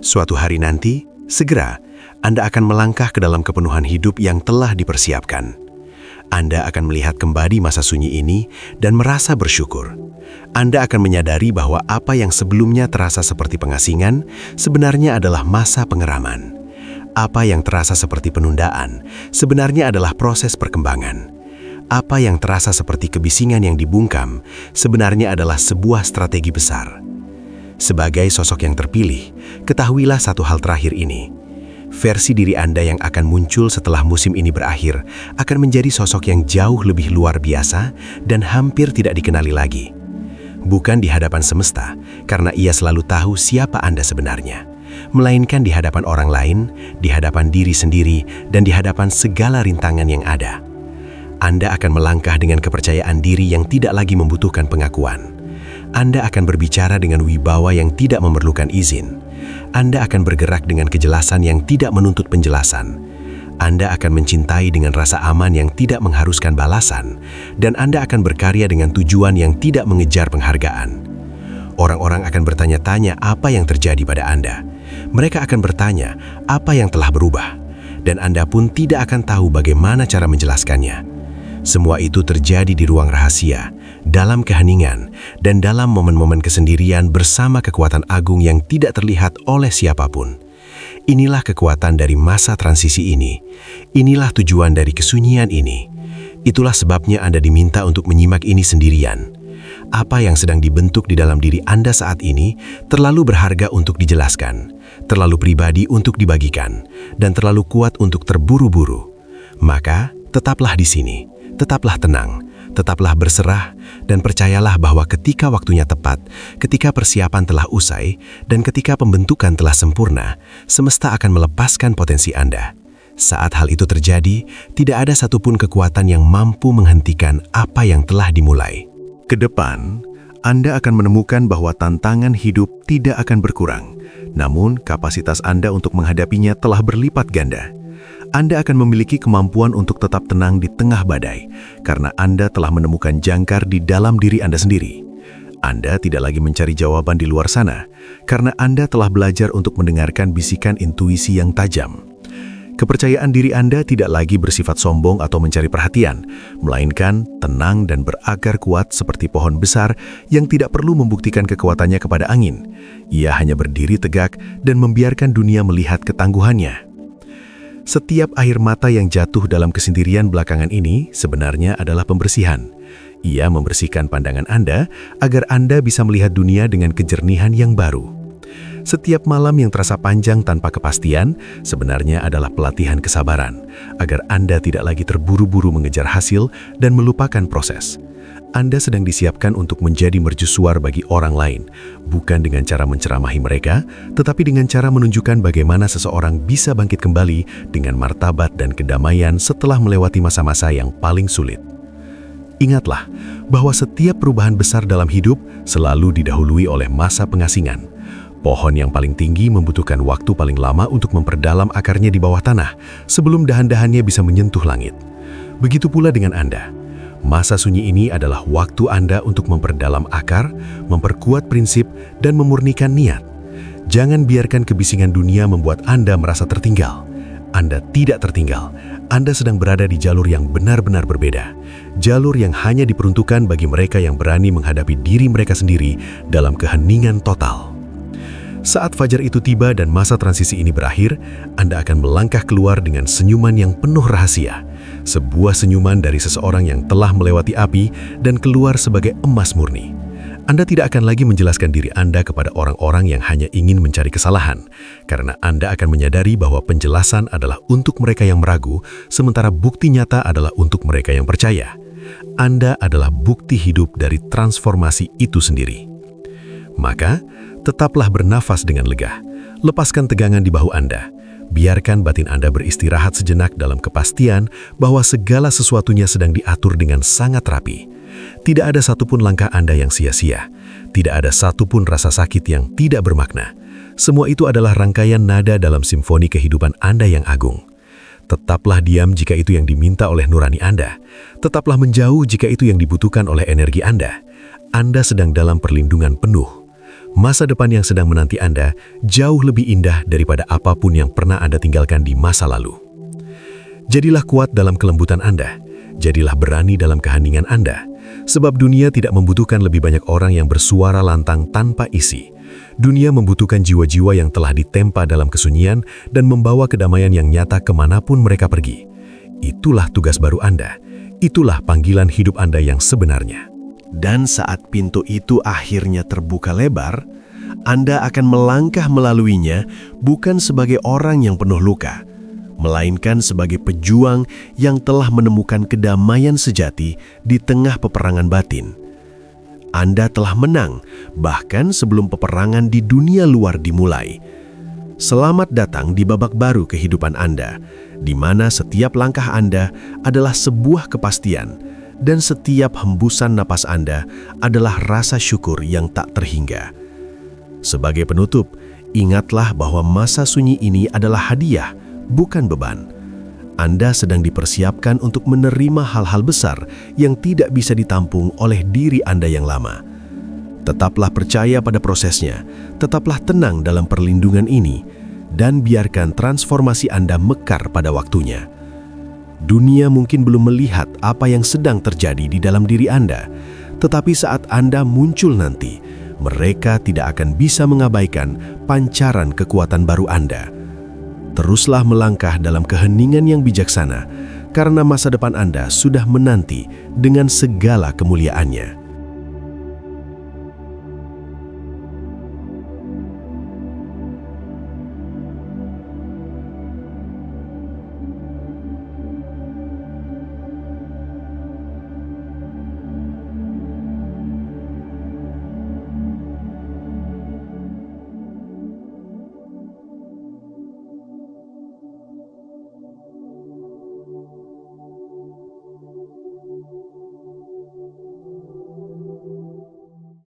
C: Suatu hari nanti, segera, Anda akan melangkah ke dalam kepenuhan hidup yang telah dipersiapkan. Anda akan melihat kembali masa sunyi ini dan merasa bersyukur. Anda akan menyadari bahwa apa yang sebelumnya terasa seperti pengasingan sebenarnya adalah masa pengeraman. Apa yang terasa seperti penundaan sebenarnya adalah proses perkembangan. Apa yang terasa seperti kebisingan yang dibungkam sebenarnya adalah sebuah strategi besar. Sebagai sosok yang terpilih, ketahuilah satu hal terakhir ini. Versi diri Anda yang akan muncul setelah musim ini berakhir akan menjadi sosok yang jauh lebih luar biasa dan hampir tidak dikenali lagi. Bukan di hadapan semesta, karena ia selalu tahu siapa Anda sebenarnya, melainkan di hadapan orang lain, di hadapan diri sendiri, dan di hadapan segala rintangan yang ada. Anda akan melangkah dengan kepercayaan diri yang tidak lagi membutuhkan pengakuan. Anda akan berbicara dengan wibawa yang tidak memerlukan izin. Anda akan bergerak dengan kejelasan yang tidak menuntut penjelasan. Anda akan mencintai dengan rasa aman yang tidak mengharuskan balasan, dan Anda akan berkarya dengan tujuan yang tidak mengejar penghargaan. Orang-orang akan bertanya-tanya apa yang terjadi pada Anda. Mereka akan bertanya apa yang telah berubah, dan Anda pun tidak akan tahu bagaimana cara menjelaskannya. Semua itu terjadi di ruang rahasia, dalam keheningan, dan dalam momen-momen kesendirian bersama kekuatan agung yang tidak terlihat oleh siapapun. Inilah kekuatan dari masa transisi ini. Inilah tujuan dari kesunyian ini. Itulah sebabnya Anda diminta untuk menyimak ini sendirian. Apa yang sedang dibentuk di dalam diri Anda saat ini terlalu berharga untuk dijelaskan, terlalu pribadi untuk dibagikan, dan terlalu kuat untuk terburu-buru. Maka, tetaplah di sini, tetaplah tenang, tetaplah berserah, dan percayalah bahwa ketika waktunya tepat, ketika persiapan telah usai, dan ketika pembentukan telah sempurna, semesta akan melepaskan potensi Anda. Saat hal itu terjadi, tidak ada satupun kekuatan yang mampu menghentikan apa yang telah dimulai.
B: Kedepan, Anda akan menemukan bahwa tantangan hidup tidak akan berkurang, namun kapasitas Anda untuk menghadapinya telah berlipat ganda. Anda akan memiliki kemampuan untuk tetap tenang di tengah badai, karena Anda telah menemukan jangkar di dalam diri Anda sendiri. Anda tidak lagi mencari jawaban di luar sana, karena Anda telah belajar untuk mendengarkan bisikan intuisi yang tajam. Kepercayaan diri Anda tidak lagi bersifat sombong atau mencari perhatian, melainkan tenang dan berakar kuat seperti pohon besar yang tidak perlu membuktikan kekuatannya kepada angin. Ia hanya berdiri tegak dan membiarkan dunia melihat ketangguhannya. Setiap air mata yang jatuh dalam kesendirian belakangan ini sebenarnya adalah pembersihan. Ia membersihkan pandangan Anda agar Anda bisa melihat dunia dengan kejernihan yang baru. Setiap malam yang terasa panjang tanpa kepastian sebenarnya adalah pelatihan kesabaran, agar Anda tidak lagi terburu-buru mengejar hasil dan melupakan proses. Anda sedang disiapkan untuk menjadi mercusuar bagi orang lain, bukan dengan cara menceramahi mereka, tetapi dengan cara menunjukkan bagaimana seseorang bisa bangkit kembali dengan martabat dan kedamaian setelah melewati masa-masa yang paling sulit. Ingatlah bahwa setiap perubahan besar dalam hidup selalu didahului oleh masa pengasingan. Pohon yang paling tinggi membutuhkan waktu paling lama untuk memperdalam akarnya di bawah tanah sebelum dahan-dahannya bisa menyentuh langit. Begitu pula dengan Anda. Masa sunyi ini adalah waktu Anda untuk memperdalam akar, memperkuat prinsip, dan memurnikan niat. Jangan biarkan kebisingan dunia membuat Anda merasa tertinggal. Anda tidak tertinggal. Anda sedang berada di jalur yang benar-benar berbeda. Jalur yang hanya diperuntukkan bagi mereka yang berani menghadapi diri mereka sendiri dalam keheningan total. Saat fajar itu tiba dan masa transisi ini berakhir, Anda akan melangkah keluar dengan senyuman yang penuh rahasia. Sebuah senyuman dari seseorang yang telah melewati api dan keluar sebagai emas murni. Anda tidak akan lagi menjelaskan diri Anda kepada orang-orang yang hanya ingin mencari kesalahan, karena Anda akan menyadari bahwa penjelasan adalah untuk mereka yang meragu, sementara bukti nyata adalah untuk mereka yang percaya. Anda adalah bukti hidup dari transformasi itu sendiri. Maka, tetaplah bernafas dengan lega. Lepaskan tegangan di bahu Anda. Biarkan batin Anda beristirahat sejenak dalam kepastian bahwa segala sesuatunya sedang diatur dengan sangat rapi. Tidak ada satupun langkah Anda yang sia-sia. Tidak ada satupun rasa sakit yang tidak bermakna. Semua itu adalah rangkaian nada dalam simfoni kehidupan Anda yang agung. Tetaplah diam jika itu yang diminta oleh nurani Anda. Tetaplah menjauh jika itu yang dibutuhkan oleh energi Anda. Anda sedang dalam perlindungan penuh. Masa depan yang sedang menanti Anda jauh lebih indah daripada apapun yang pernah Anda tinggalkan di masa lalu. Jadilah kuat dalam kelembutan Anda. Jadilah berani dalam keheningan Anda. Sebab dunia tidak membutuhkan lebih banyak orang yang bersuara lantang tanpa isi. Dunia membutuhkan jiwa-jiwa yang telah ditempa dalam kesunyian dan membawa kedamaian yang nyata kemanapun mereka pergi. Itulah tugas baru Anda. Itulah panggilan hidup Anda yang sebenarnya.
C: Dan saat pintu itu akhirnya terbuka lebar, Anda akan melangkah melaluinya bukan sebagai orang yang penuh luka, melainkan sebagai pejuang yang telah menemukan kedamaian sejati di tengah peperangan batin. Anda telah menang, bahkan sebelum peperangan di dunia luar dimulai. Selamat datang di babak baru kehidupan Anda, di mana setiap langkah Anda adalah sebuah kepastian, dan setiap hembusan napas Anda adalah rasa syukur yang tak terhingga. Sebagai penutup, ingatlah bahwa masa sunyi ini adalah hadiah, bukan beban. Anda sedang dipersiapkan untuk menerima hal-hal besar yang tidak bisa ditampung oleh diri Anda yang lama. Tetaplah percaya pada prosesnya, tetaplah tenang dalam perlindungan ini, dan biarkan transformasi Anda mekar pada waktunya. Dunia mungkin belum melihat apa yang sedang terjadi di dalam diri Anda, tetapi saat Anda muncul nanti, mereka tidak akan bisa mengabaikan pancaran kekuatan baru Anda. Teruslah melangkah dalam keheningan yang bijaksana, karena masa depan Anda sudah menanti dengan segala kemuliaannya.